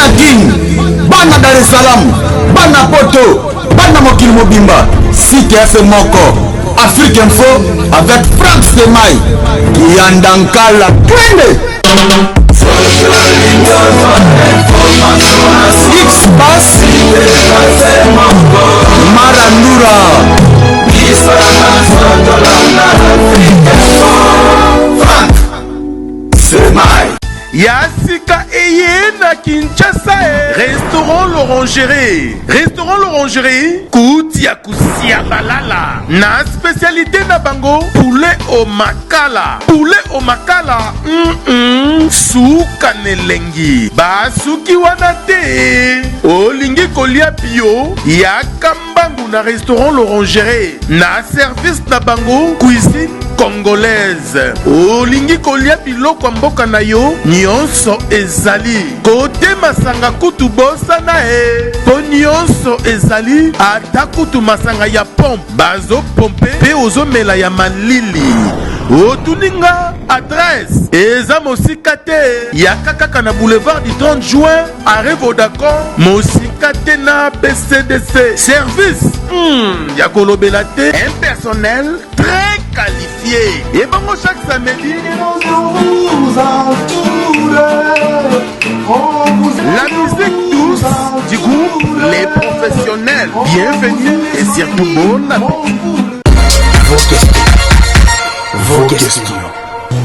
bana King, bana Dar es Salaam, bana Poto, bana Mokili Mobimba, site FM Moko, Afrique Info avec Franck Semaï, Yandankala, Twende. X-Bass, Marandura, Franck Semaï. Yassika Eyena Kinshasa, restaurant l'Orangerie. Restaurant l'Orangerie, Koutia Koussia Balala. Na spécialité na bango, poulet au makala. Poulet au makala, Souka Nelengi. Basuki wanate. Olingi kolia bio, Yakambangu na restaurant l'Orangerie. Na service na bango, cuisine congolaise. Olingi kolia biloko mboka na yo nyonso ezali kote masanga kutu bosa na po nyonso ezali ata kutu masanga ya pompe bazo pompe pe ozomela ya malili otuninga adresse eza mosika te ya kaka na boulevard du 30 juin arrêt Vodacom mosika te na BCDC service ya kolobela te un personnel très qualifié et bango chaque samedi la musique douce du groupe Les Professionnels. Bienvenue et surtout bon appétit. Vos questions.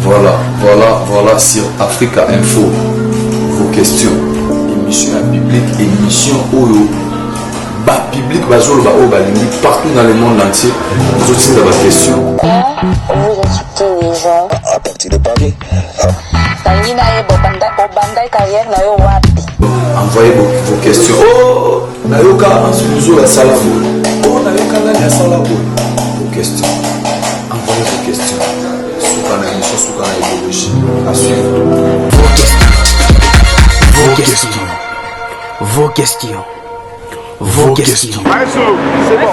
Voilà sur Africa Info. Vos questions. Émission biblique, émission Oyo. Bas public, Bazolo, Balingi, partout dans le monde entier. Vous aussi dans vos questions. Vous insultez les gens. À partir de Paris. Envoyez vos questions. Oh, Nayoka, Ansunuzo, la Salabo. Oh, Nayoka, la Salabo. Vos questions. Envoyez vos questions. Soukana émission, Soukana idéologie. À suivre. Vos questions. C'est bon.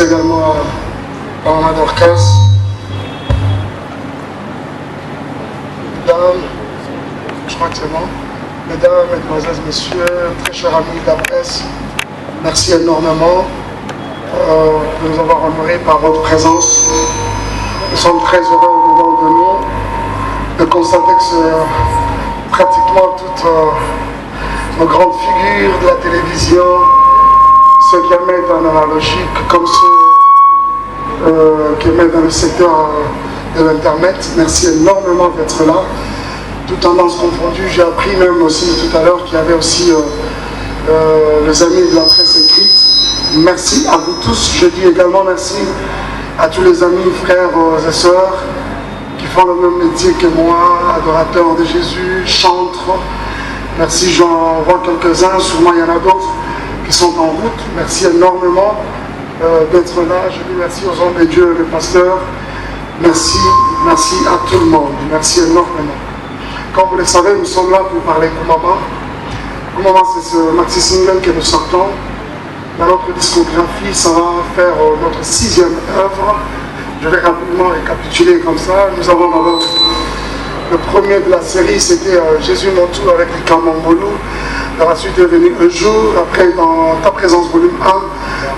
Également Mohamed Orkes, mesdames, je crois que c'est bon, mesdames, mesdemoiselles, messieurs, très chers amis de la presse, merci énormément de nous avoir honorés par votre présence. Nous sommes très heureux au-dedans de nous de constater que c'est pratiquement toutes nos grandes figures de la télévision, ceux qui émettent en analogique comme ceux qui émettent dans le secteur de l'internet. Merci énormément d'être là, toutes tendances confondues. J'ai appris même aussi tout à l'heure qu'il y avait aussi les amis de la presse écrite. Merci à vous tous. Je dis également merci à tous les amis, frères et sœurs qui font le même métier que moi, adorateurs de Jésus, chantres. Merci, j'en vois quelques-uns, sûrement il y en a d'autres qui sont en route. Merci énormément d'être là. Je dis merci aux hommes de Dieu, les pasteurs. Merci à tout le monde. Merci énormément. Comme vous le savez, nous sommes là pour parler Koumama. Koumama, c'est ce maxi single que nous sortons. Dans notre discographie, ça va faire notre 6e œuvre. Je vais rapidement récapituler comme ça. Nous avons d'abord le premier de la série, c'était Jésus mon tour avec les Kamambolou. Dans la suite est venu Un jour, après dans Ta présence volume 1,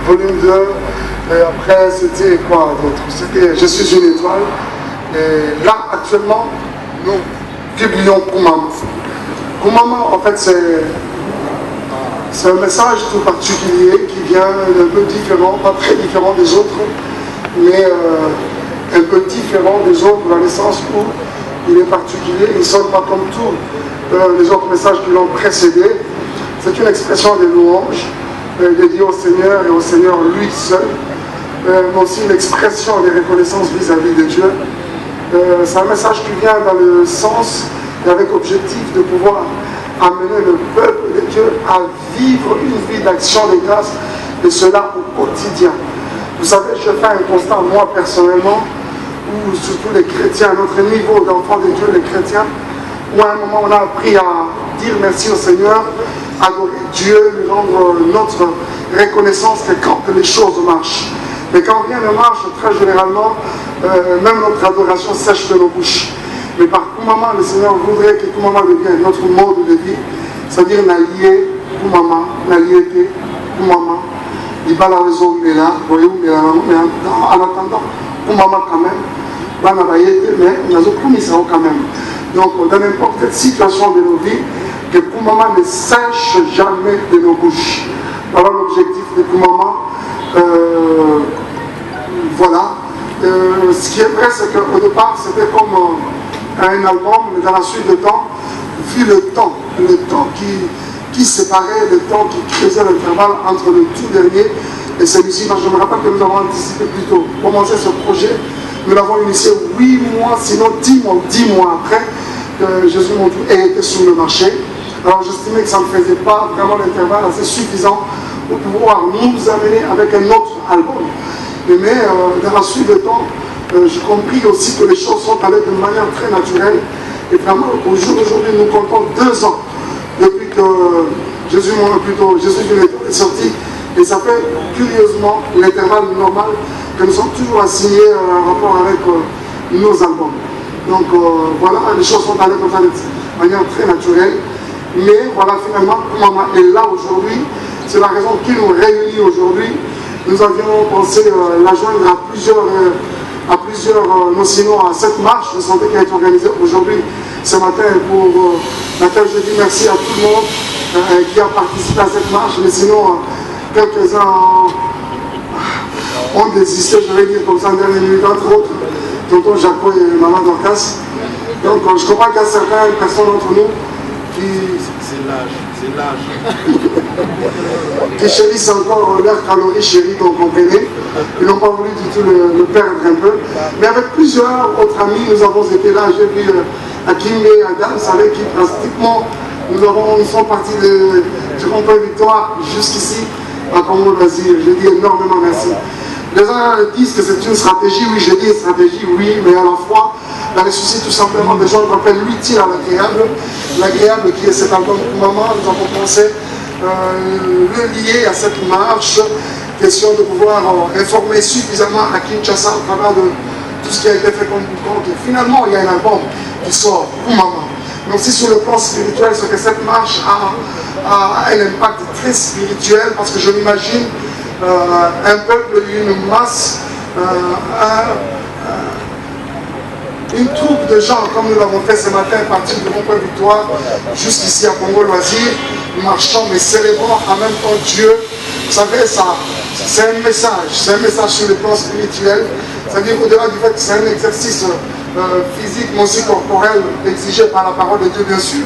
volume 2, et après c'était quoi d'autre? C'était Je suis une étoile. Et là actuellement, nous publions Koumama. Koumama, en fait, c'est un message tout particulier qui vient un peu différent, pas très différent des autres, mais un peu différent des autres dans le sens où il est particulier, il ne sonne pas comme tous les autres messages qui l'ont précédé. C'est une expression de louange dédiée au Seigneur et au Seigneur lui seul. mais aussi une expression de reconnaissance vis-à-vis de Dieu. C'est un message qui vient dans le sens et avec objectif de pouvoir amener le peuple de Dieu à vivre une vie d'action de grâce, et cela au quotidien. Vous savez, je fais un constat, moi personnellement, où surtout les chrétiens, à notre niveau d'enfants de Dieu, les chrétiens, où à un moment on a appris à dire merci au Seigneur, adorer Dieu, lui rendre notre reconnaissance que quand les choses marchent. Mais quand rien ne marche, très généralement, même notre adoration sèche de nos bouches. Mais par Koumama, le Seigneur voudrait que Koumama devienne notre mode de vie, c'est-à-dire Nalié, Koumama, Naliété, Koumama, Ibala Rezo Mela, Boyou Mela, mais en attendant, Koumama quand même, Bana Bayete, mais on a quand même. Donc, dans n'importe quelle situation de nos vies, que Koumama ne sèche jamais de nos bouches. Voilà l'objectif de Koumama. Voilà. Ce qui est vrai, c'est qu'au départ, c'était comme un album, mais dans la suite du temps, vu le temps qui séparait, le temps qui creusait l'intervalle entre le tout dernier et celui-ci. Je me rappelle que nous avons anticipé plutôt commencer ce projet. Nous l'avons initié 8 mois, sinon 10 mois après que Jésus Montou ait été sur le marché. Alors j'estimais que ça ne faisait pas vraiment l'intervalle assez suffisant pour pouvoir nous amener avec un autre album. Mais dans la suite du temps, j'ai compris aussi que les choses sont allées de manière très naturelle. Et vraiment, au jour d'aujourd'hui, nous comptons 2 ans depuis que Jésus est sorti. Et ça fait curieusement l'intervalle normal que nous sommes toujours assignés en rapport avec nos albums. Donc voilà, les choses sont allées comme ça de manière très naturelle. Mais voilà, finalement, Koumama est là aujourd'hui. C'est la raison qui nous réunit aujourd'hui. Nous avions pensé la joindre à plusieurs non, sinon à cette marche de santé qui a été organisée aujourd'hui, ce matin, pour laquelle je dis merci à tout le monde qui a participé à cette marche. Mais sinon, quelques-uns ont désisté, je vais dire comme ça en dernière minute, entre autres, tonton Jaco et maman Dorcas. Donc je comprends qu'il y a certaines personnes d'entre nous qui... C'est l'âge. Qui chérissent encore leurs calories chéries, donc on connaît. Ils n'ont pas voulu du tout le perdre un peu. Mais avec plusieurs autres amis, nous avons été là. J'ai vu Akimbe et Adam, avec qui pratiquement nous sommes partis du rond-point Victoire jusqu'ici à Congo Brésil. Je dis énormément merci. Les uns disent que c'est une stratégie, oui, je dis une stratégie, oui, mais à la fois, dans les soucis tout simplement des gens qu'on appelle l'utile à l'agréable. L'agréable qui est cet album Koumama, nous avons pensé le lier à cette marche, question de pouvoir informer suffisamment à Kinshasa au travers de tout ce qui a été fait comme compte. Et finalement, il y a un album qui sort, Koumama. Mais aussi sur le plan spirituel, c'est que cette marche a un impact très spirituel, parce que je m'imagine un peuple, une masse, une troupe de gens, comme nous l'avons fait ce matin, à partir du rond-point Victoire jusqu'ici à Congo Loisir, marchant mais célébrant en même temps Dieu. Vous savez, c'est un message sur le plan spirituel. C'est-à-dire au-delà du fait que c'est un exercice physique, mais aussi corporel, exigé par la parole de Dieu, bien sûr.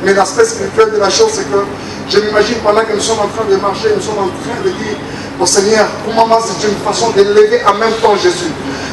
Mais l'aspect spirituel de la chose, c'est que je m'imagine pendant que nous sommes en train de marcher, nous sommes en train de dire au Seigneur, Koumama, c'est une façon d'élever en même temps Jésus.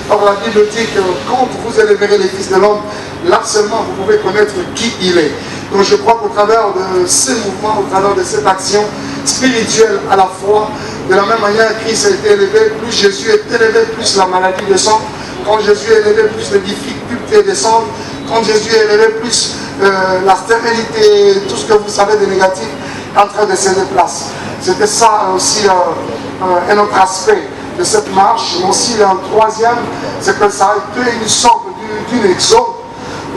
Or la Bible dit que quand vous élèverez les fils de l'homme, là seulement vous pouvez connaître qui il est. Donc je crois qu'au travers de ces mouvements, au travers de cette action spirituelle à la fois, de la même manière Christ a été élevé, plus Jésus est élevé, plus la maladie descend. Quand Jésus est élevé, plus les difficultés descendent. Quand Jésus est élevé, plus la stérilité, tout ce que vous savez de négatif est en train de se déplacer. C'était ça aussi un autre aspect de cette marche. Mais aussi un troisième, c'est que ça a été une sorte d'une exode.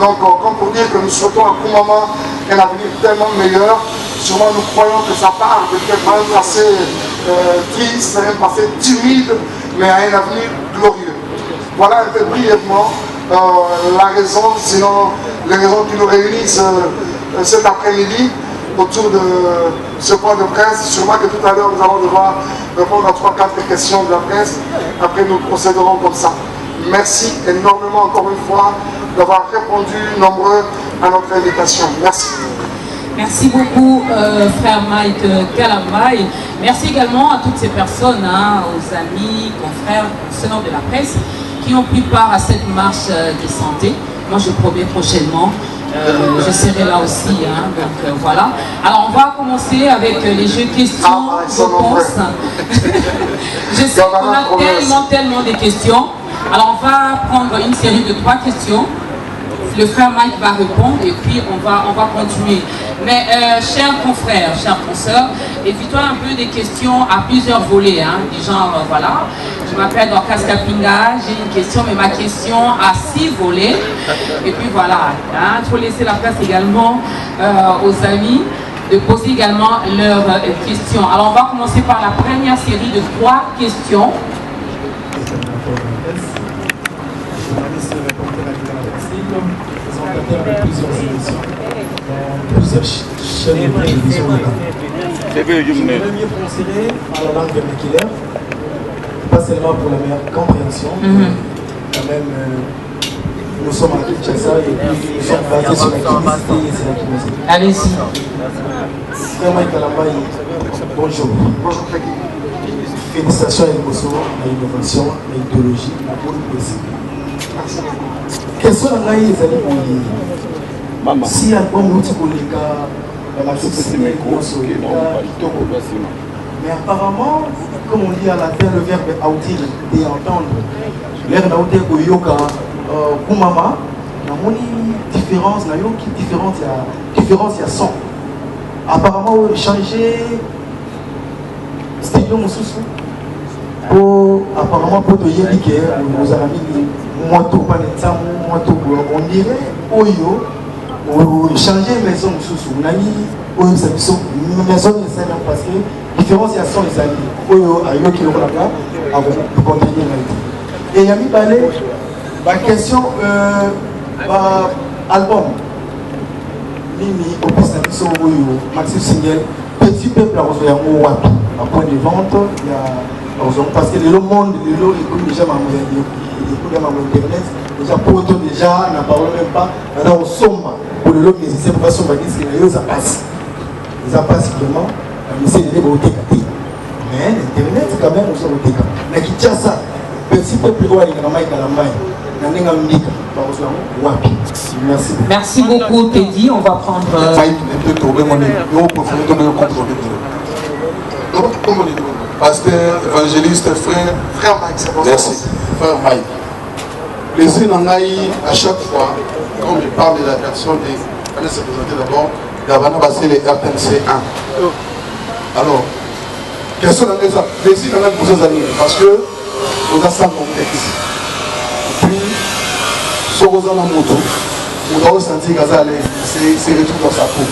Donc comme pour dire que nous souhaitons à Koumama un avenir tellement meilleur. Sûrement nous croyons que ça part de un passé triste, un passé timide, mais à un avenir glorieux. Voilà un peu brièvement la raison, sinon les raisons qui nous réunissent cet après-midi autour de ce point de presse. Sûrement que tout à l'heure nous allons devoir répondre à 3-4 questions de la presse. Après nous procéderons comme ça. Merci énormément encore une fois d'avoir répondu nombreux à notre invitation. Merci. Merci beaucoup, frère Mike Kalambaye. Merci également à toutes ces personnes, hein, aux amis, confrères, sœurs de la presse, qui ont pris part à cette marche de santé. Moi, je promets prochainement, je serai là aussi. Hein, donc voilà. Alors, on va commencer avec les jeux questions-réponses. Je sais qu'on a tellement de questions. Alors, on va prendre une série de 3 questions. Le frère Mike va répondre et puis on va continuer. Mais chers confrères, chers consoeurs, évite-toi un peu des questions à plusieurs volets, hein, du genre, voilà, je m'appelle Dorcas Kapinga, j'ai une question, mais ma question a 6 volets. Et puis voilà, il faut laisser la place également aux amis de poser également leurs questions. Alors on va commencer par la première série de 3 questions. Présentateur de plusieurs émissions dans plusieurs chaînes de télévision locales. J'aimerais mieux procéder à la langue vernaculière, pas seulement pour la meilleure compréhension, quand même nous sommes à Kinshasa et puis nous sommes basés sur la Kinécité et c'est la Kinécité. Allez-y. Frère Mike Kalambaye, bonjour. Bonjour Frédéric. Félicitations à Bosso, à l'innovation, à l'idéologie, à l'idéologie. Merci beaucoup. Question à les amis, si album nous dit mais apparemment, comme on dit à la terre, le verbe audir et entendre, l'air d'audir au yoga, kumama, il y a une différence, il y a son. Apparemment, on a changé studio Moussoussou. Apparemment, pour te dire que nos amis, on dirait Oyo, on changer maison Moussoussou. On a mis maison parce que différenciation des amis. Oyo, Ayo qui est là, avant de continuer. Et il y a mis balai, la question, album. Mimi, au plus de Oyo, Maxime Single, petit peuple à Rosoya, à point de vente, il y a. Parce que le monde, écoute déjà ma internet, déjà pour autant déjà, n'a parlé même pas, alors on somme pour le lot, mais c'est pas son bagage, c'est que ça passe. Ça passe vraiment, mais c'est des beautés. Mais l'internet, quand même, on s'en beauté. Mais qui tient ça, petit peu plus haut, il y a un maïk à la main. Merci. Merci beaucoup, Teddy. On va prendre. Pasteur, évangéliste, frère Mike, c'est bon. Merci, frère Mike. Plaisir Nangaï, à chaque fois, quand je parle de la personne, on se présenter d'abord, d'abord passer les RTNC 1. Alors, question Nangaï, plaisir Nangaï pour ces amis, parce que on a ça en contexte. Et puis, ce qu'on a dans mon moto, on doit ressentir que ça c'est retour dans sa peau.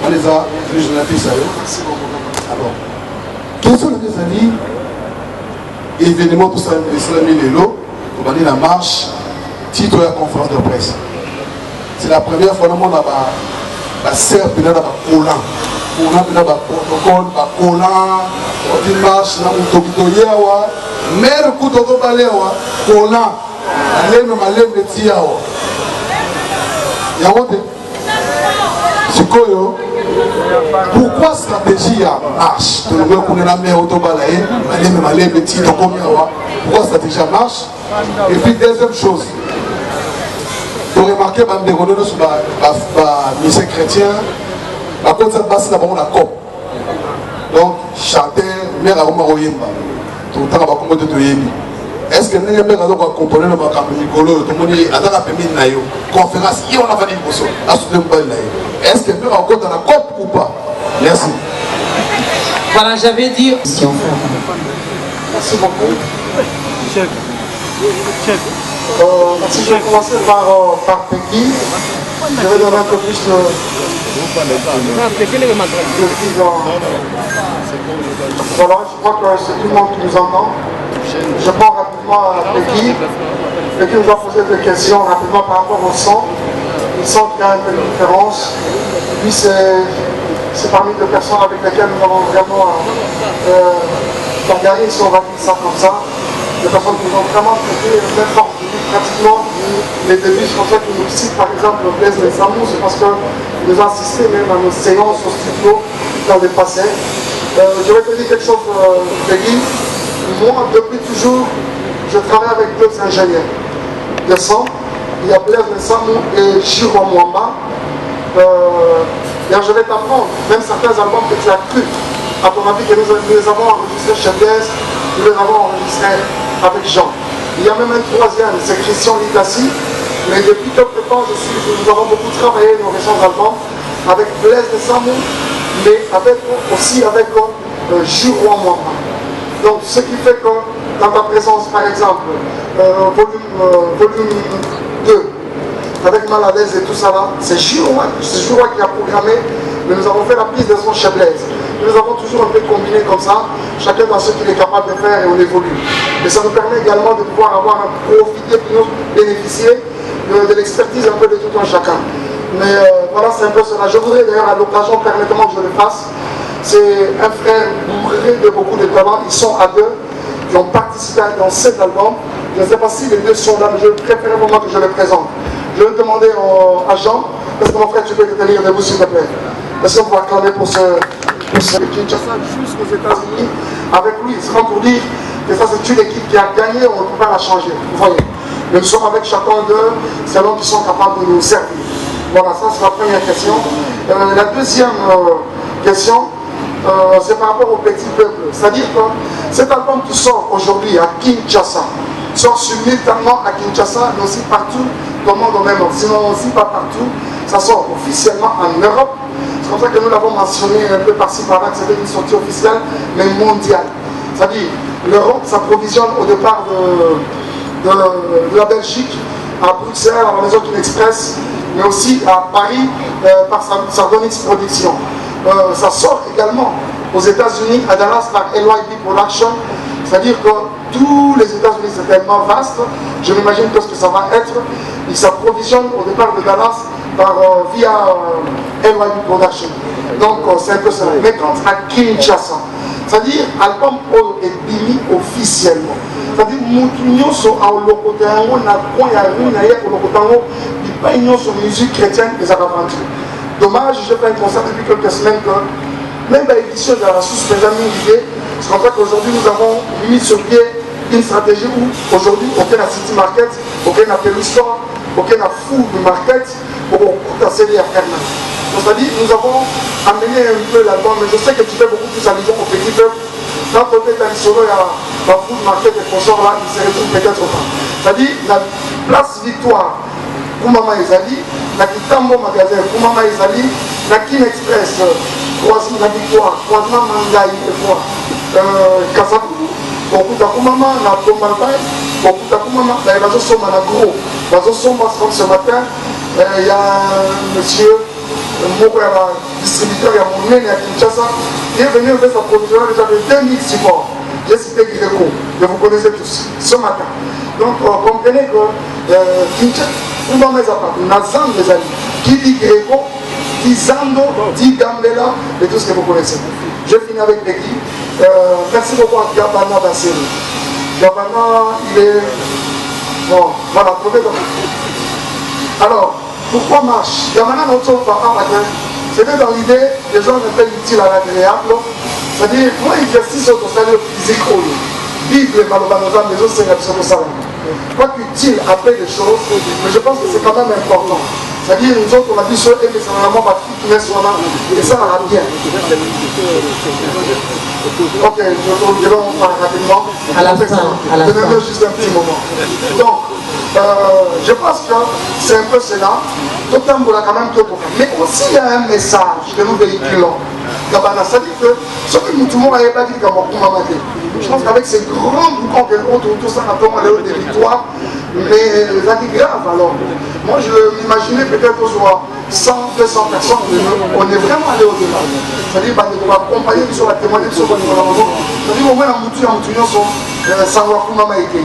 On les a, les journalistes, merci beaucoup. Alors, quels sont les amis, événements pour ça, les lots, on va dire la marche, titre de la conférence de presse. C'est la première fois que on a la serre, puis on a collant. On a protocole, collant, on dit marche, on a un yawa, mais le coup de balayawa, collant, allez même aller me tiawa. Yawa, c'est quoi yo? Pourquoi stratégie à marche? Pourquoi stratégie à marche? Et puis deuxième chose, vous remarquez que les lycées chrétiens, la côte de basse d'abord la COP. Donc chanter, mère à Roma Royemba, tout le temps à Bakombo de Toyebi. Est-ce que nous avons composé le Bakam Nicolo, tout le monde a permis de conférence, et on a fait une bosso, à ce temps. Est-ce que nous avons dans la COP ou pas? Merci. Voilà, j'avais dit. Merci beaucoup. Merci, je vais commencer par Peggy. Je vais donner un peu plus de voilà, je crois que c'est tout le monde qui nous entend. Je prends rapidement à Peggy. Peggy nous a posé des questions rapidement par rapport au son. Il sent qu'il y a un peu de différence. Puis c'est parmi les personnes avec lesquelles nous avons vraiment bagarré, si on va dire ça comme ça. des personnes qui nous ont vraiment traité, même pas pratiquement les débuts. C'est pour ça qu'ils nous citent par exemple Blaise Nsamou, c'est parce qu'ils nous ont assisté même à nos séances au studio dans le passé. Je vais te dire quelque chose, Peggy. Moi, depuis toujours, je travaille avec deux ingénieurs de son. Il y a Blaise Nsamou et Jiro Mwamba. Je vais t'apprendre, même certains albums que tu as cru, à ton avis, que nous les avons enregistrés chez Blaise, nous les avons enregistrés avec Jean. Il y a même un troisième, c'est Christian Ligassi, mais depuis quelque temps, nous avons beaucoup travaillé nos récents albums avec Blaise Nsamou, mais aussi avec Jiro Mwamba. Donc, ce qui fait que, dans ta présence, par exemple, volume 2, avec Maladez et tout ça là, c'est Jiro qui a programmé, mais nous avons fait la prise de son chez Blaise. Nous avons toujours un peu combiné comme ça, chacun dans ce qu'il est capable de faire et on évolue. Et ça nous permet également de pouvoir profiter, de bénéficier de l'expertise un peu de tout un chacun. Mais voilà, c'est un peu cela. Je voudrais d'ailleurs à l'occasion, permettez-moi que je le fasse, c'est un frère bourré de beaucoup de talents, ils sont à deux, qui ont participé dans cet album. Je ne sais pas si les deux sont là, mais je préfère vraiment que je les présente. Je vais demander à Jean, est-ce que mon frère, tu peux te tenir debout s'il te plaît? Est-ce qu'on peut acclamer pour ce Kinshasa jusqu'aux États-Unis avec lui? C'est pas pour dire que ça c'est une équipe qui a gagné, on ne peut pas la changer. Vous voyez? Mais nous sommes avec chacun d'eux, c'est l'homme qui sont capables de nous servir. Voilà, ça c'est la première question. La deuxième question, c'est par rapport au petit peuple. C'est-à-dire que cet album qui sort aujourd'hui à Kinshasa, sort simultanément à Kinshasa, mais aussi partout dans le monde au même monde. Sinon aussi pas partout, ça sort officiellement en Europe. C'est comme ça que nous l'avons mentionné un peu par-ci par-là, que c'était une sortie officielle, mais mondiale. C'est-à-dire, l'Europe s'approvisionne au départ de la Belgique, à Bruxelles, à la Maison Express, mais aussi à Paris par Sardonyx Production. Ça sort également aux États-Unis, à Dallas, par LYB Production. C'est-à-dire que tous les États-Unis, c'est tellement vaste, je m'imagine que ce que ça va être, ils s'approvisionnent au départ de Dallas via LYB Production. Donc c'est un peu ça. Mais quand à Kinshasa, c'est-à-dire album est bimi officiellement. C'est-à-dire que sur Olokotango, na point ya rue na ye Olokotango, il pas une sur musique chrétienne et ça va prendre. Dommage, j'ai fait un concert depuis quelques semaines que même l'édition de la source mes amis l'idée, c'est comme ça qu'aujourd'hui nous avons mis sur pied une stratégie où aujourd'hui aucun a City Market, aucun a Perry Store, aucun a Food Market pour céder à faire. C'est-à-dire nous avons amené un peu l'album, mais je sais que tu fais beaucoup plus allusion au petit peuple. Quand on est traditionnel à la Food Market et consorts là, il se retrouve peut-être pas. C'est-à-dire la place Victoire pour Maman Ezali, la Kitambo Magasin pour Maman Ezali, la Kin Express, la Victoire, croisement Mangaï et quoi, Kasakou, beaucoup de Maman, la Tomalbaï, beaucoup de Maman, la Vazo Soma, la Gros, Vazo Soma, comme ce matin, il y a un monsieur, un distributeur, il y a mon nez à Kinshasa, il est venu faire sa production déjà de 2006 morts. J'ai cité Gréco, que vous connaissez tous, ce matin. Donc, comprenez que Kinshasa, on va mettre à part, Nazan des amis, qui dit Gréco, dit Zando, dit Gambela, et tout ce que vous connaissez. Je finis avec Peggy. Merci beaucoup à Gabana Basseri. Gabana, il est. Bon, voilà, trouvez donc. Alors, pourquoi marche? Gabana, notre parent, c'était dans l'idée, les gens ne fait utile à l'agréable. C'est-à-dire, pour l'exercice au salaire physique, Bible, malheureusement, les autres, c'est l'absolu salaire. Pas qu'utile après des choses, mais je pense que c'est quand même important. C'est-à-dire, nous autres, on a dit sur et c'est vraiment pas tout mais soit là, et ça va bien. Ok, je vais en parler rapidement. À la fin. Donnez-moi juste un petit moment. Donc, je pense que c'est un peu cela. Tout le temps, vous l'avez quand même tout. Mais aussi, il y a un message que nous véhiculons. C'est-à-dire que ce que nous tout le monde n'avait pas dit dans mon Mamadi. Je pense qu'avec ces grands boucons que nous tout ça, on a parlé des victoires, mais ça dit grave alors. Moi, je m'imaginais peut-être qu'on soit 100, 200 personnes, on est vraiment allé au-delà. C'est-à-dire qu'on va accompagner sur la témoignage sur le niveau. C'est-à-dire qu'on va la mouture en mouture sur savoir comment m'a été.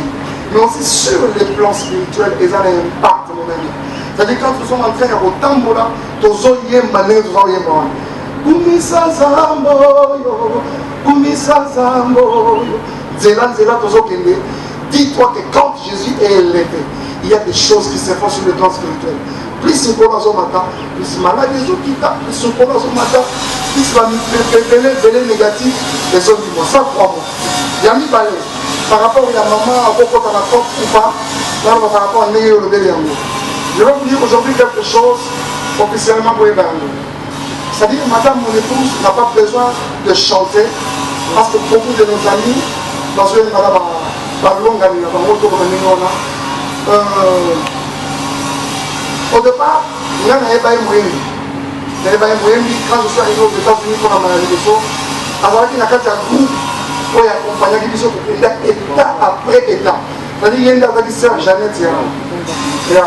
Mais aussi sur les plans spirituels, ils ont un impact, mon ami. C'est-à-dire quand nous sommes en train au tambola, tous les yemba, tous les yemba. Kumisa zambo yo, kumisa zambo yo. Zela zela tozo kende. dis-toi que quand Jésus est élevé, il y a des choses qui se font sur le plan spirituel. Plus ce qu'on a matin, plus malade les autres qui tapent, plus ce qu'on a matin, plus les négatifs, les autres du monde. Ça, crois-moi. Il y a mis balai. Par rapport à la maman, à propos de la porte ou pas, par rapport à Néo le bébé. Je vais vous dire aujourd'hui quelque chose officiellement pour évaluer. C'est-à-dire, madame, mon épouse n'a pas besoin de chanter parce que beaucoup de nos amis, dans une madame au départ, il y a un ébaï moyen. Quand je suis arrivé aux États-Unis pour la maladie de chaud, alors il y a un groupe pour accompagner les bisous état après état. C'est-à-dire, il y a une sœur Jeannette, il y a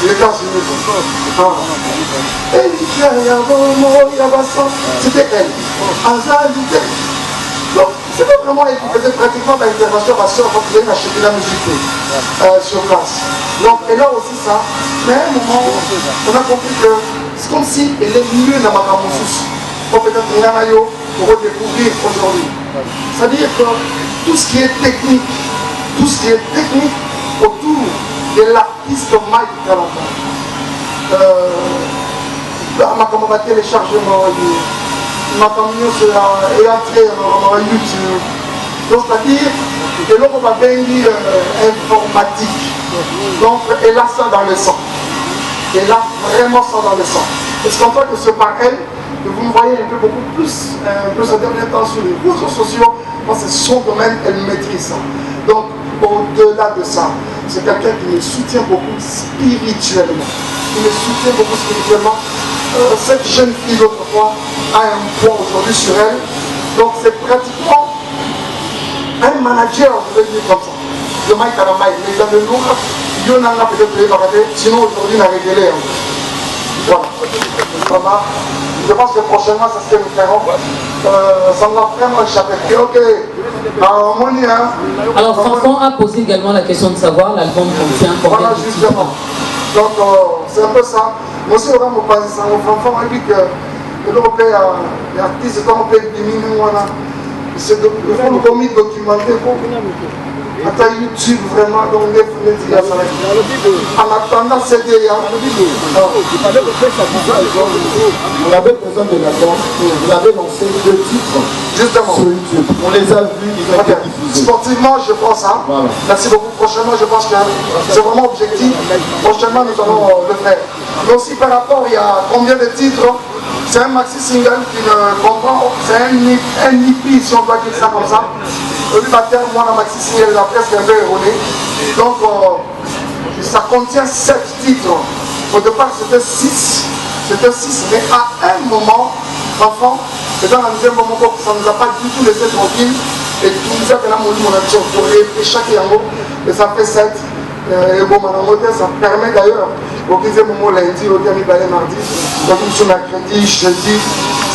les États-Unis. C'était elle. Donc, c'est pas vraiment elle qui faisait pratiquement l'intervention ma soeur quand il a acheté la musique sur place. Donc, elle a aussi ça. Mais à un moment, on a compris que c'est comme si elle est mieux dans ma camouflage. Pour peut-être pour redécouvrir aujourd'hui. C'est-à-dire que tout ce qui est technique, autour de l'artiste Mike Kalamba, ma téléchargement, ma est entré en YouTube. Donc, c'est-à-dire que l'on va bien dire informatique. Donc, elle a ça dans le sang. Elle a vraiment ça dans le sang. Et c'est comme ça que c'est par elle que vous me voyez un peu beaucoup plus, ce dernier temps sur les réseaux sociaux, parce que c'est son domaine, elle maîtrise ça. Donc, au-delà de ça, c'est quelqu'un qui me soutient beaucoup spirituellement. Cette jeune fille, l'autre fois, a un poids aujourd'hui sur elle. Donc, c'est pratiquement un manager, je vais dire comme ça. Le Mike Kalamba, mais dans le Louvre, il y en a peut-être les bagages, sinon aujourd'hui, il a réglé. Voilà. Je pense que prochainement, c'est ce que nous ferons. Ça va vraiment échapper. Ok. Alors, Fanfan a posé également la question de savoir l'album contient combien voilà, de titres. justement. Donc, c'est un peu ça. Moi aussi, on va me passer ça. Mon Fanfan a dit que l'Européen, l'artiste, quand on peut diminuer, c'est le commis documentaire. Attends, YouTube vraiment, donc les médias, en attendant CD, on avait besoin de l'album, vous avez lancé 2 titres justement sur YouTube. On les a vus, ils ont été diffusés. Sportivement, je pense ça. Voilà. Merci beaucoup. Prochainement, je pense que c'est vraiment objectif. Prochainement, nous allons le faire. Mais aussi par rapport, il y a combien de titres? C'est un maxi single qui comprend, c'est un hippie, si on doit dire ça comme ça. Le matin, moi, la maxi single, la presque un peu erronée. Donc, ça contient 7 titres. Au départ, c'était 6. Mais à un moment, enfant, c'est dans le deuxième moment que ça ne nous a pas du tout laissé tranquille. Et tout ça, que là, mon action pour chaque yango, et ça fait 7. Et bon, ça permet d'ailleurs, au 15e moment, lundi, au dernier balai mardi, donc sur mercredi, jeudi,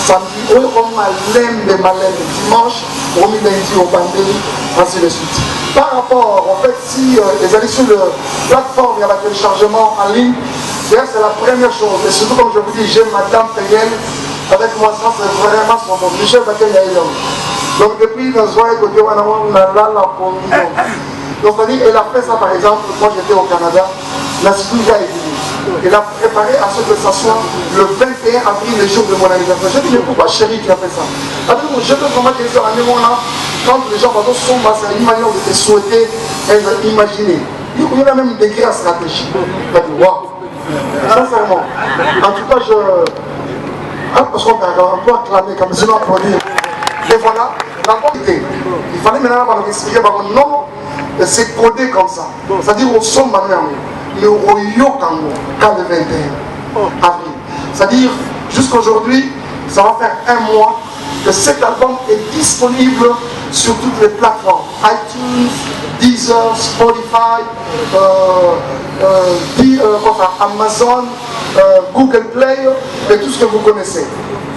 samedi, on m'a malène, dimanche, on m'a lundi au bandé, ainsi de suite. Par rapport, en fait, si les allez sur la plateforme, il y a le téléchargement en ligne, c'est la première chose. Et surtout, comme je vous dis, j'ai Madame Payel, avec moi, ça, c'est vraiment son nom. Michel Bakel Yaïlom. Donc, depuis, dans ce côté, on a la conviction. Donc, elle a fait ça, par exemple, quand j'étais au Canada, la Souja est venue. Elle a préparé à ce que ça soit le 21 avril, le jour de mon anniversaire. Je dis, mais pourquoi chérie, tu as fait ça? Je veux vraiment dire ça, quand les gens sont c'est une manière de te souhaiter, imaginer. Il y a même décrit la stratégie. Waouh! Sincèrement. En tout cas, parce qu'on peut acclamer, comme sinon applaudir. Et voilà, la qualité. Il fallait maintenant expliquer, non, c'est codé comme ça. C'est-à-dire au son maintenant, mais au Yokango, quand le 21 avril. C'est-à-dire, jusqu'aujourd'hui, ça va faire un mois que cet album est disponible sur toutes les plateformes. iTunes, Deezer, Spotify, Amazon, Google Play et tout ce que vous connaissez.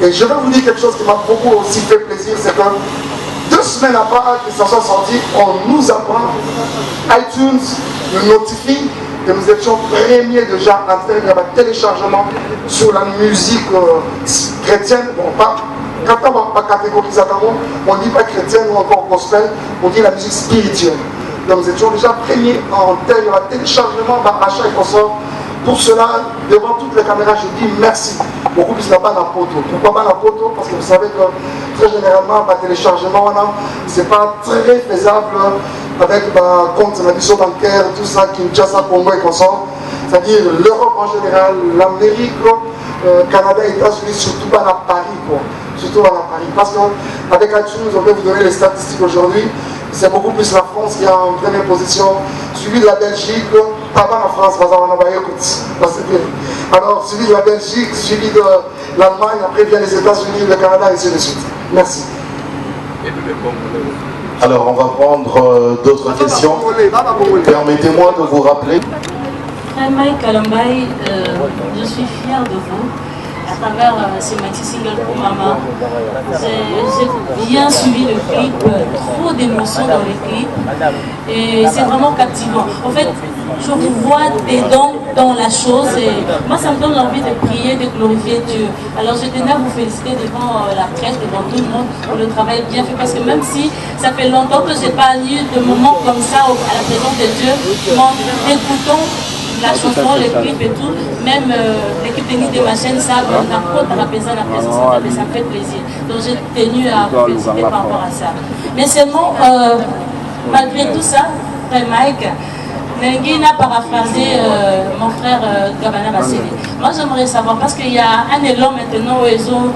Et je vais vous dire quelque chose qui m'a beaucoup aussi fait plaisir, c'est que 2 semaines après que ça soit sorti, on nous apprend, iTunes nous notifie que nous étions premiers déjà en train de téléchargement sur la musique chrétienne, bon pas, quand on va pas catégoriser, on ne dit pas chrétienne ou encore gospel, on dit la musique spirituelle. Donc nous étions déjà premiers en téléchargement, achat et consort. Pour cela, devant toutes les caméras, je dis merci. Beaucoup plus là-bas dans Poto. Pourquoi pas dans Poto? Parce que vous savez que très généralement, le téléchargement, ce n'est pas très faisable avec le compte de bancaire, tout ça, Kinshasa, Congo et consort. C'est-à-dire l'Europe en général, l'Amérique, Canada, États-Unis, surtout pas à Paris. Surtout à Paris. Parce qu'avec iTunes, on peut vous donner les statistiques aujourd'hui. C'est beaucoup plus la France qui est en première position, suivi de la Belgique, pas en France, alors suivi de la Belgique, suivi de l'Allemagne, après vient les États-Unis, le Canada et ainsi de suite. Merci. Alors on va prendre d'autres questions. Permettez-moi de vous rappeler. Mike Kalambai, je suis fière de vous. À travers ces maxi singles pour maman, j'ai bien suivi le clip, trop d'émotions dans le clip et c'est vraiment captivant. En fait, je vous vois dedans dans la chose et moi ça me donne envie de prier, de glorifier Dieu. Alors je tenais à vous féliciter devant la presse, devant tout le monde pour le travail bien fait parce que même si ça fait longtemps que je n'ai pas eu de moments comme ça à la présence de Dieu, en écoutant la chanson, le clip et tout, même l'équipe technique de ma chaîne, ça la présence de ça me fait plaisir. Donc j'ai tenu à vous féliciter par rapport à ça. Mais seulement, malgré tout ça, Mike, Nengi n'a paraphrasé mon frère Gabana Basseli. Moi j'aimerais savoir, parce qu'il y a un élan maintenant où ils ont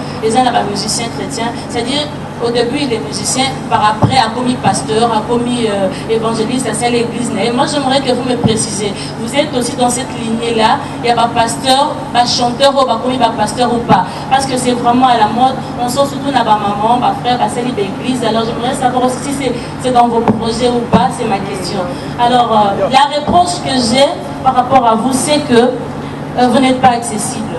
musiciens chrétiens, c'est-à-dire au début il est musicien, par après a commis pasteur, a commis évangéliste, c'est l'église. Et moi j'aimerais que vous me précisez, vous êtes aussi dans cette lignée-là, il y a un pasteur, un chanteur, ou un commis pasteur ou pas, parce que c'est vraiment à la mode, on sent surtout dans ma maman, ma frère, ma celle d'église. Alors j'aimerais savoir aussi si c'est dans vos projets ou pas, c'est ma question. Alors la réponse que j'ai par rapport à vous, c'est que vous n'êtes pas accessible.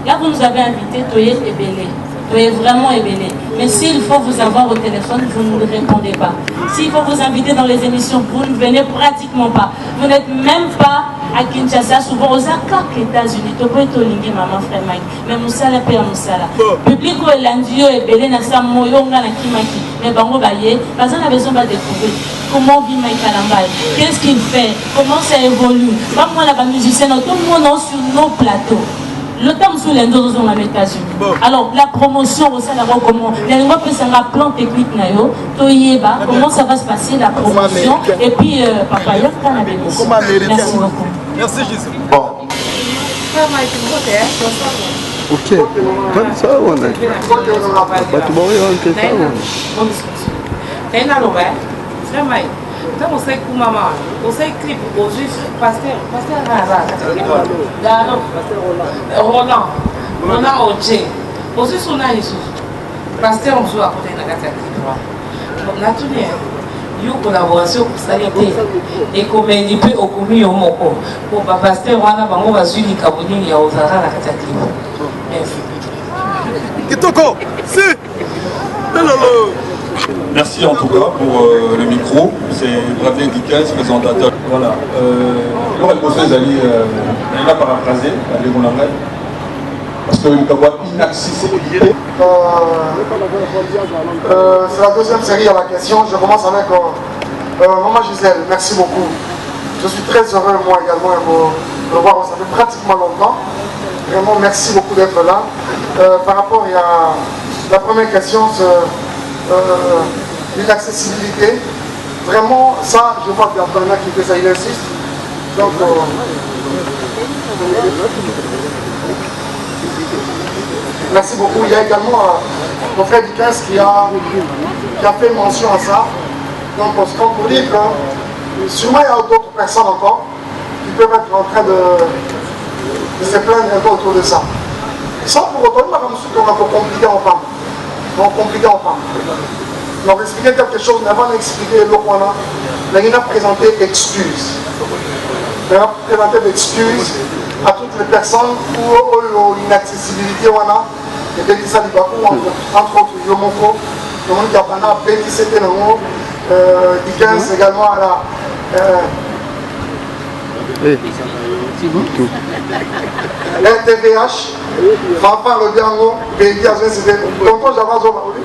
Là vous nous avez invité, Toye et Bélé. Vous êtes vraiment ébélé. Mais s'il faut vous avoir au téléphone, vous ne répondez pas. S'il faut vous inviter dans les émissions, vous ne venez pratiquement pas. Vous n'êtes même pas à Kinshasa, souvent aux États-Unis. Tu peux être maman, frère Mike. Mais Moussala paye Moussala. Public ou l'endio ébélé, n'a sa moyonga na kimaki. Mais bango baye, parce qu'on a besoin de découvrir comment vit Mike Kalambai. Qu'est-ce qu'il fait? Comment ça évolue? Pas moi, la musicienne, tout le monde sur nos plateaux. Le temps sous les deux aux États-Unis. Alors, la promotion, aussi, comment il y a un plan technique, comment ça va se passer, la promotion. Et puis, papa, il y a un bénéfice. Merci beaucoup. Merci, Jésus. Bon. Ok. Comme ça, on a. Pas tout mourir, on fait ça. Quand on sait que maman, on sait clip, on juste pasteur Roland Oje, on juste on a les sous, pasteur on joue à côté de la carte. Donc là tout bien, il y a une collaboration pour s'arrêter et comme il peut au commis au moko pour pasteur on a bango va suivre les cabonines ya ozara la carte. Merci. Kitoko, si. Merci en tout cas pour le micro. C'est Bradley Dickens, présentateur. Voilà. Alors, elle pose Ali, elle a paraphrasé, parce qu'il y a une inaccessibilité. C'est la deuxième série à la question. Je commence avec Maman Gisèle. Merci beaucoup. Je suis très heureux, moi également, de vous voir. Ça fait pratiquement longtemps. Vraiment, merci beaucoup d'être là. Par rapport à la première question, l'inaccessibilité, vraiment, ça, je vois qu'il y a Bernard qui fait ça, il insiste. Donc, merci beaucoup. Il y a également mon frère Dickens qui a fait mention à ça. Donc, pour dire que sûrement il y a d'autres personnes encore qui peuvent être en train de se plaindre un peu autour de ça. Sans pour autant, on va compliquer en femme. Donc expliquer quelque chose, avant d'expliquer le point là, il a présenté excuses. Il a présenté d'excuses à toutes les personnes pour l'inaccessibilité, et puis ça, entre autres, Yomoko, le monde qui a fait c'était le mot, Dickens également à la RTVH, Fanfan le Biango, Bédi Azoué, c'était tonton Javazo Baouli.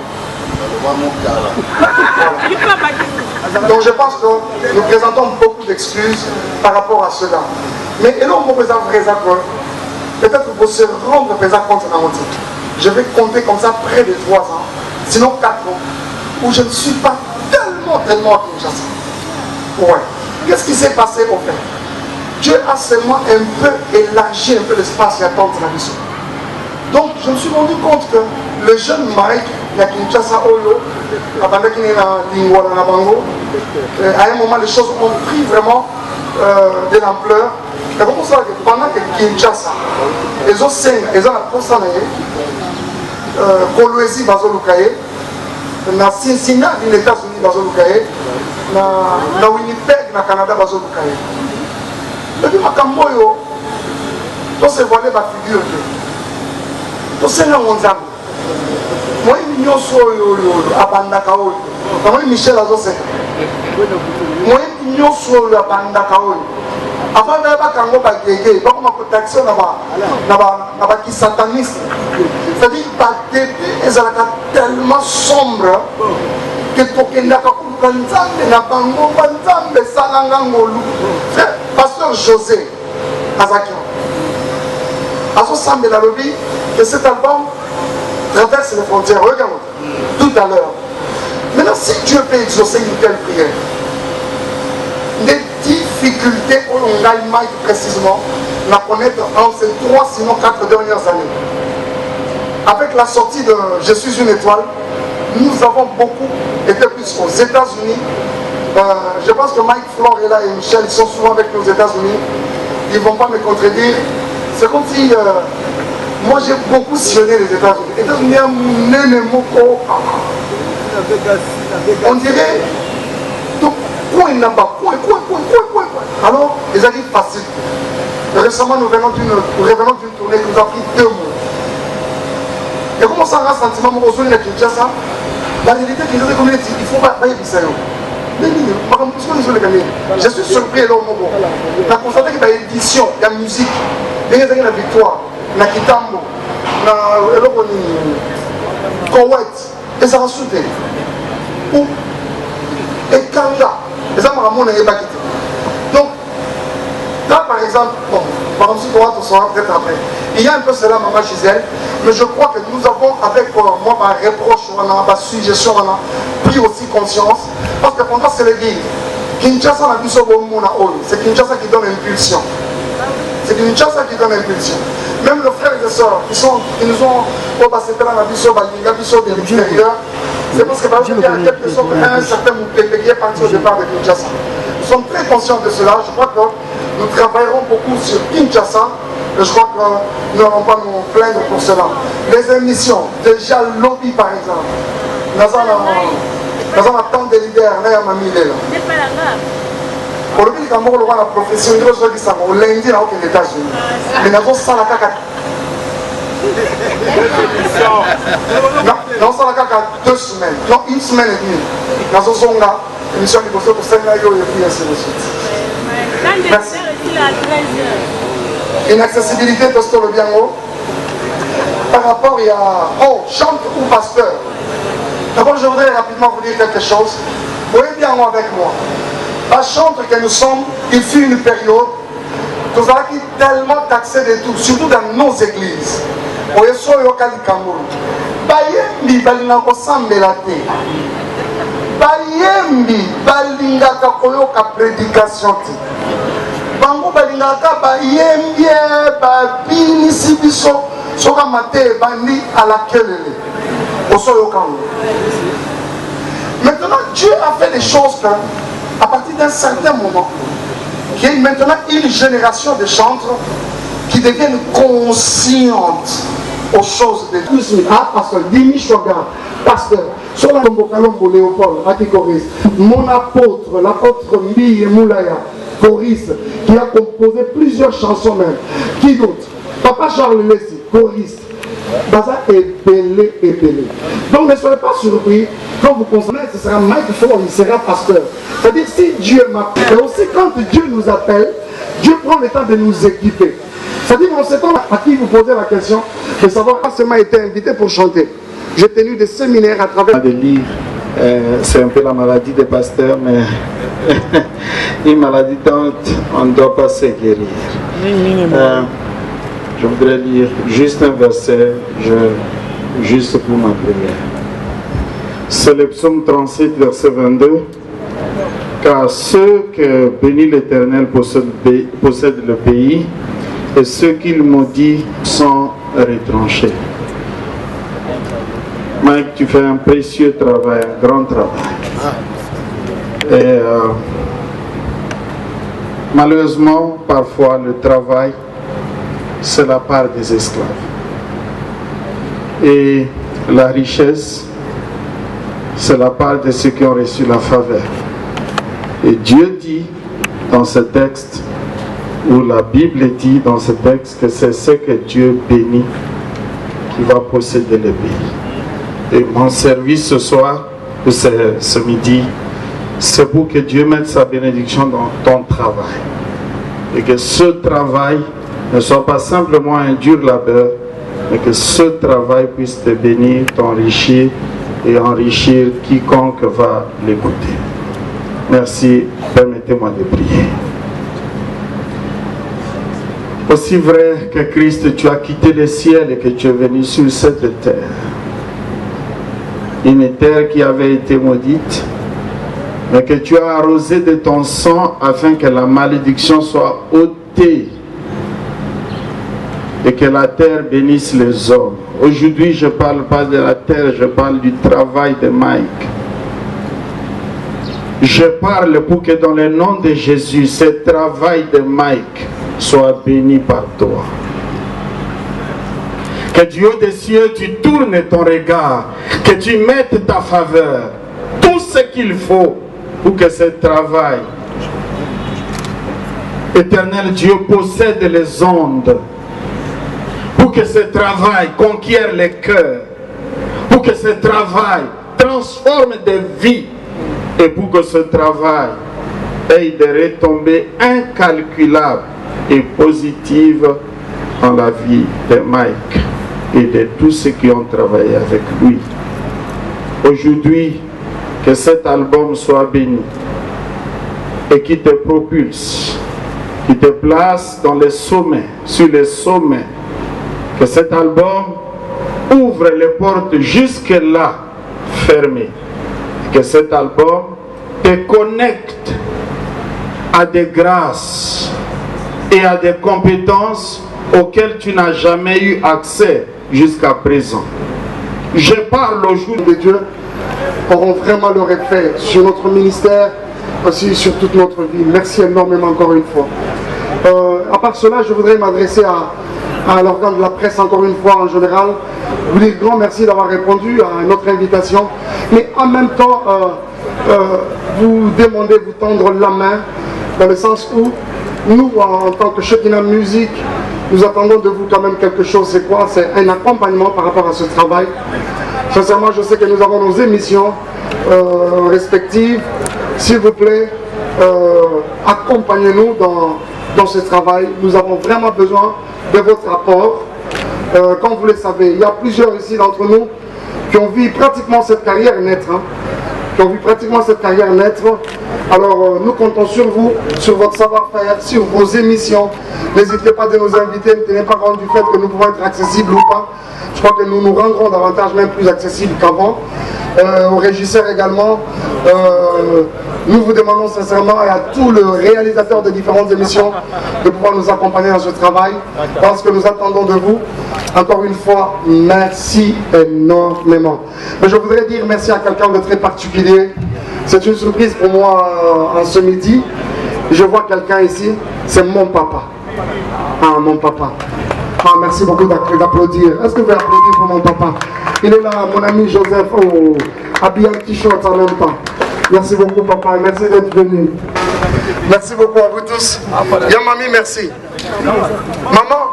Donc je pense que nous présentons beaucoup d'excuses par rapport à cela. Mais et là, on me présente peut-être pour se rendre présent contre la moitié. Je vais compter comme ça près de 3 ans, sinon 4 ans, où je ne suis pas tellement à Kinshasa. Ouais. Qu'est-ce qui s'est passé au fait? Dieu a seulement un peu élargi un peu l'espace et la contre la mission. Donc je me suis rendu compte que le jeune Mike, il y a Kinshasa Olo, à un moment les choses ont pris vraiment de l'ampleur. Et comme ça, pendant que Kinshasa, ils ont la constat Kolwezi Bazolukaye, na Cincinnati des États-Unis Bazolukaye, na Winnipeg na Canada Bazolukaye. Et puis Makamboyo, on s'est voilé ma figure. On s'est là mon âme. Moi, il n'y a pas de Bandakaoui. Moi, Michel Azosé. Moi, il n'y a pas de Bandakaoui. Avant d'aller à Kango Bagégué, il va commencer à taxer qui sataniste. C'est-à-dire que les sont tellement sombres que Pasteur José Azakian a son semble la lobby que cet album traverse les frontières. Regarde, tout à l'heure. Maintenant, si Dieu peut exaucer une telle prière, les difficultés où l'on gagne mal précisément, la connaître en ces 3, sinon 4 dernières années. Avec la sortie de Je suis une étoile, nous avons beaucoup été plus aux États-Unis. Je pense que Mike Flore est là et Michel, ils sont souvent avec nous aux États-Unis. Ils ne vont pas me contredire. C'est comme si moi j'ai beaucoup sillonné les États-Unis. Les États-Unis, on dirait tout coin là-bas, coin. Alors, ils arrivent facile. Récemment, nous revenons d'une tournée qui nous a pris 2 mois. Et comment ça rend sentiment au zone de Kinshasa? La réalité qui nous est comme il faut pas y pisser. Je suis surpris là au moment. On a constaté qu'il y a édition, il y a musique, il y a la victoire, il y a Kitambo, il y a Koweït, et ça va sauter. Et Kanga, et ça m'a ramené à quitté. Donc, là par exemple, bon, par exemple, on va peut-être après. Il y a un peu cela, Maman Gisèle, mais je crois que nous avons, avec moi, ma reproche, ma suggestion, pris aussi conscience, parce que pendant c'est le dire, Kinshasa n'a plus c'est Kinshasa qui donne impulsion. C'est Kinshasa qui donne impulsion. Même nos frères et sœurs qui nous ont passé dans la mission de l'extérieur, c'est parce que par exemple, il y a quelque chose, un certain Moupé qui est parti au départ de Kinshasa. Nous sommes très conscients de cela. Je crois que nous travaillerons beaucoup sur Kinshasa. Et je crois que nous n'allons pas nous plaindre pour cela. Les émissions, déjà Lobby par exemple. Nous avons un temps de leader, nous avons un leader. Au lobby, nous avons la profession, nous avons au lundi dans les États-Unis. Mais nous avons ça la caca. Non, ça la caca 2 semaines. Non, 1 semaine et demie. Nous avons là, émission qui pour 5 ans et puis ainsi de suite. Merci. Inaccessibilité de ce le bien haut. Par rapport, il y a chante ou pasteur. D'abord, je voudrais rapidement vous dire quelque chose. Vous voyez bien avec moi. La chantre que nous sommes, il fut une période que nous avons tellement taxé de tout, surtout dans nos églises. Vous voyez, sur le Kali Kamour. Bayembi balinga sambela te. Bayembi balinga koyoka prédication te. Bango balingaka bayembi babinisi biso soka mate bandi à la kelele. Maintenant, Dieu a fait des choses à partir d'un certain moment, qu'il y a maintenant une génération de chantres qui deviennent conscientes aux choses de Dieu. Ah, pasteur, Dimi Shoga, pasteur, sur la Kalombo Léopold, Atikoris, mon apôtre, l'apôtre Mbi et Moulaya, Coris, qui a composé plusieurs chansons même. Qui d'autre? Papa Charles Lessie, Coris. Baza est belé. Donc ne soyez pas surpris quand vous constatez que ce sera Mike Ford, il sera pasteur. C'est-à-dire si Dieu m'appelle, et aussi quand Dieu nous appelle, Dieu prend le temps de nous équiper. C'est-à-dire en ce temps à qui vous posez la question de savoir pas seulement été invité pour chanter. J'ai tenu des séminaires à travers... De lire, c'est un peu la maladie des pasteurs, mais une maladie dont on ne doit pas se guérir. Je voudrais lire juste un verset, juste pour ma prière. C'est le psaume 37, verset 22. Car ceux que bénit l'Éternel possèdent le pays, et ceux qu'il maudit sont retranchés. Mike, tu fais un précieux travail, un grand travail. Et malheureusement, parfois, le travail, c'est la part des esclaves. Et la richesse, c'est la part de ceux qui ont reçu la faveur. Et Dieu dit dans ce texte, ou la Bible dit dans ce texte, que c'est ce que Dieu bénit qui va posséder le pays. Et mon service ce soir, ce midi, c'est pour que Dieu mette sa bénédiction dans ton travail. Et que ce travail ne soit pas simplement un dur labeur, mais que ce travail puisse te bénir, t'enrichir et enrichir quiconque va l'écouter. Merci, permettez-moi de prier. Aussi vrai que Christ, tu as quitté le ciel et que tu es venu sur cette terre. Une terre qui avait été maudite, mais que tu as arrosé de ton sang afin que la malédiction soit ôtée et que la terre bénisse les hommes. Aujourd'hui, je ne parle pas de la terre, je parle du travail de Mike. Je parle pour que dans le nom de Jésus, ce travail de Mike soit béni par toi. Que du haut des cieux, tu tournes ton regard, que tu mettes ta faveur, tout ce qu'il faut pour que ce travail, éternel Dieu, possède les ondes, pour que ce travail conquiert les cœurs, pour que ce travail transforme des vies, et pour que ce travail ait des retombées incalculables et positives dans la vie de Mike et de tous ceux qui ont travaillé avec lui. Aujourd'hui, que cet album soit béni et qui te propulse, qui te place dans les sommets, sur les sommets. Que cet album ouvre les portes jusque-là fermées. Que cet album te connecte à des grâces et à des compétences auxquelles tu n'as jamais eu accès jusqu'à présent. Je parle au jour de Dieu auront vraiment leur effet sur notre ministère, aussi sur toute notre vie. Merci énormément encore une fois. À part cela, je voudrais m'adresser à l'organe de la presse encore une fois en général, vous dire grand merci d'avoir répondu à notre invitation, mais en même temps vous demander, vous tendre la main, dans le sens où nous, en tant que Shekinah Music, nous attendons de vous quand même quelque chose. C'est quoi? C'est un accompagnement par rapport à ce travail. Sincèrement, je sais que nous avons nos émissions respectives. S'il vous plaît, accompagnez-nous dans ce travail. Nous avons vraiment besoin de votre apport. Comme vous le savez, il y a plusieurs ici d'entre nous qui ont vu pratiquement cette carrière naître. Alors nous comptons sur vous, sur votre savoir-faire, sur vos émissions. N'hésitez pas de nous inviter, ne tenez pas compte du fait que nous pouvons être accessibles ou pas. Je crois que nous nous rendrons davantage, même plus accessibles qu'avant. Aux régisseurs également, nous vous demandons sincèrement et à tous les réalisateurs de différentes émissions de pouvoir nous accompagner dans ce travail, parce que nous attendons de vous. Encore une fois, merci énormément. Mais je voudrais dire merci à quelqu'un de très particulier. C'est une surprise pour moi en ce midi. Je vois quelqu'un ici, c'est mon papa. Ah, mon papa. Ah, merci beaucoup d'applaudir. Est-ce que vous pouvez applaudir pour mon papa? Il est là, mon ami Joseph, habillé en t-shirt en même temps. Merci beaucoup, papa. Merci d'être venu. Merci beaucoup à vous tous. Yamami, merci. Maman,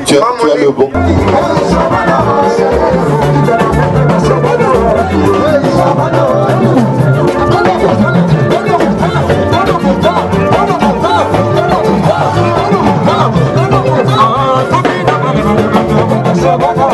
tu as le bon. Shabbat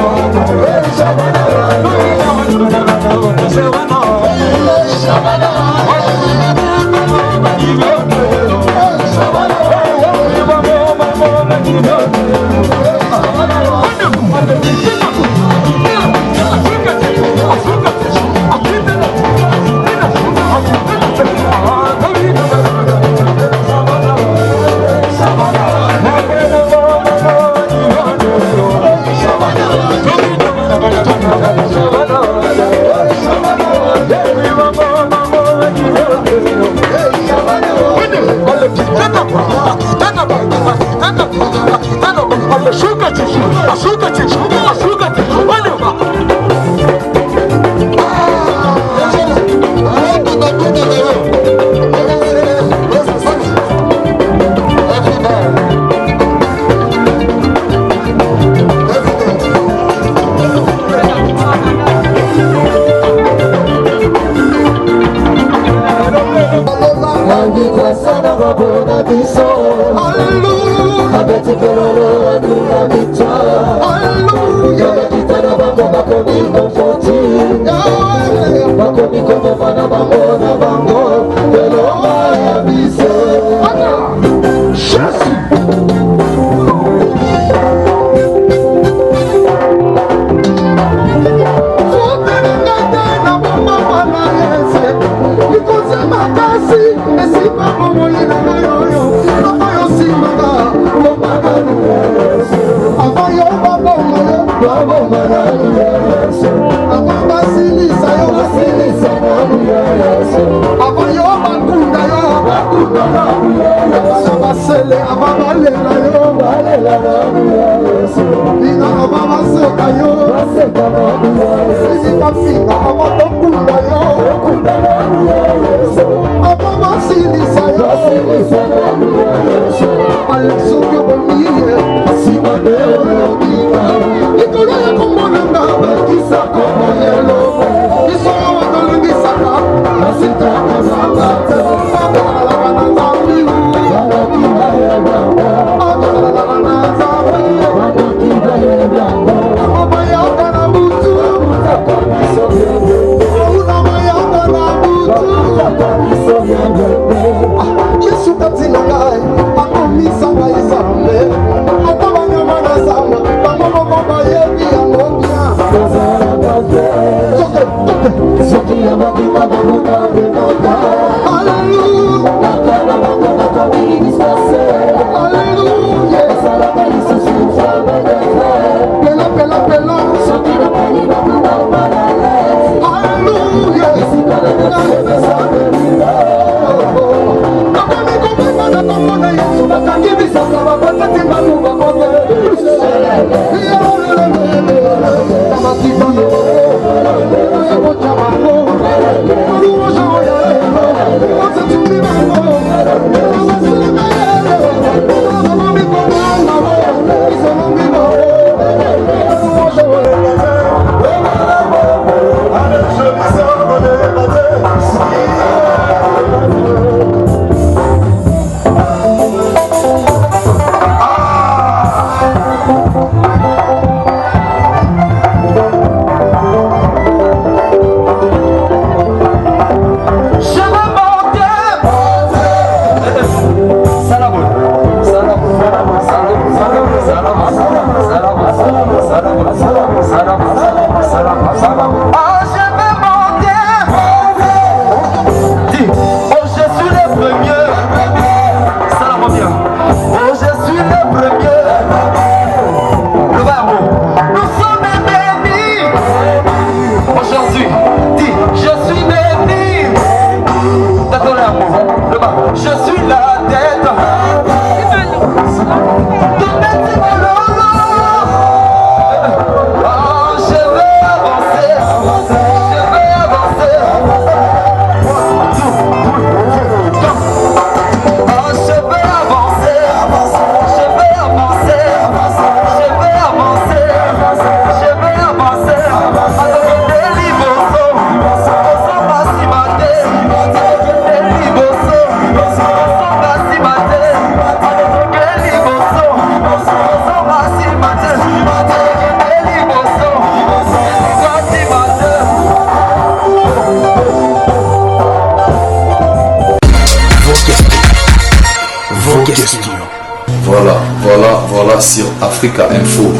Voilà sur Africa Info.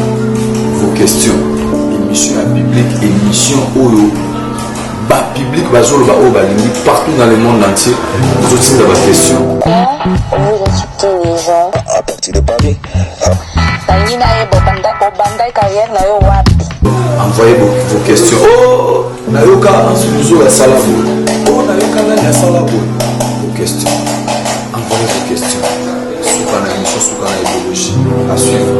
Vos questions. Émission à public, émission Oyo. Bas public, bazolo, ba balingi, partout dans le monde entier. Vous aussi avez des questions. Vous insultez les gens. À partir de Paris. Envoyez vos questions. Oh, Nayoka, Sunuzo, la Salabo. Oh, Nayoka, la Salabo. Vos questions. Envoyez vos questions. Soukana émission, Soukana idéologie. À suivre.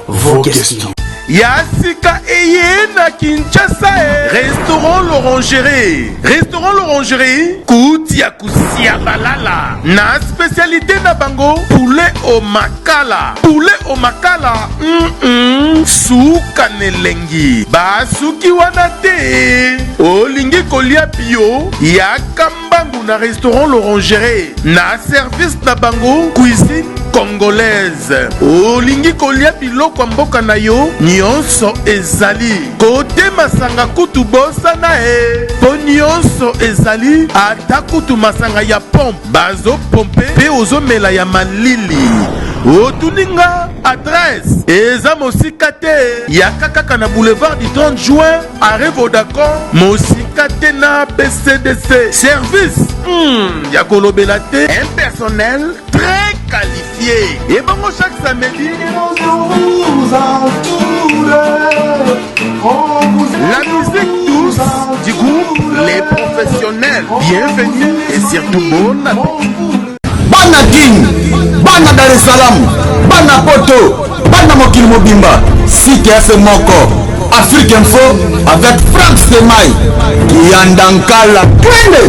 Vos questions. Yasika Eye na Kinshasa. Restaurant l'Orangerie. Restaurant l'Orangerie. Koutia Kusia Balala. Na spécialité na bango. Poulet au makala. Poulet au makala. Souka nelengi. Basuki wanate. Olingi kolia bio. Yakambangu na restaurant l'Orangerie. Na service na bango. Cuisine congolaise. Olingi kolia biloko mboka na yo. Nyonso ezali kote masanga kutu bosana po nyonso ezali ata kutu masanga ya pompe bazo pompe pe ozomela ya malili otuninga adresse eza mosika te ya kaka na boulevard du 30 juin arrêt Vodacom mosika te na BCDC service ya kolobela te un personnel très qualifié et bon chaque samedi la musique douce du groupe Les Professionnels. Bienvenue et surtout bon appétit. Bana King, Bana Dar es Salaam, Bana Poto, Bana Mokil Mobimba, Site FM Moko, Afrique Info avec Franck Semaï, Kiandankala, Twende.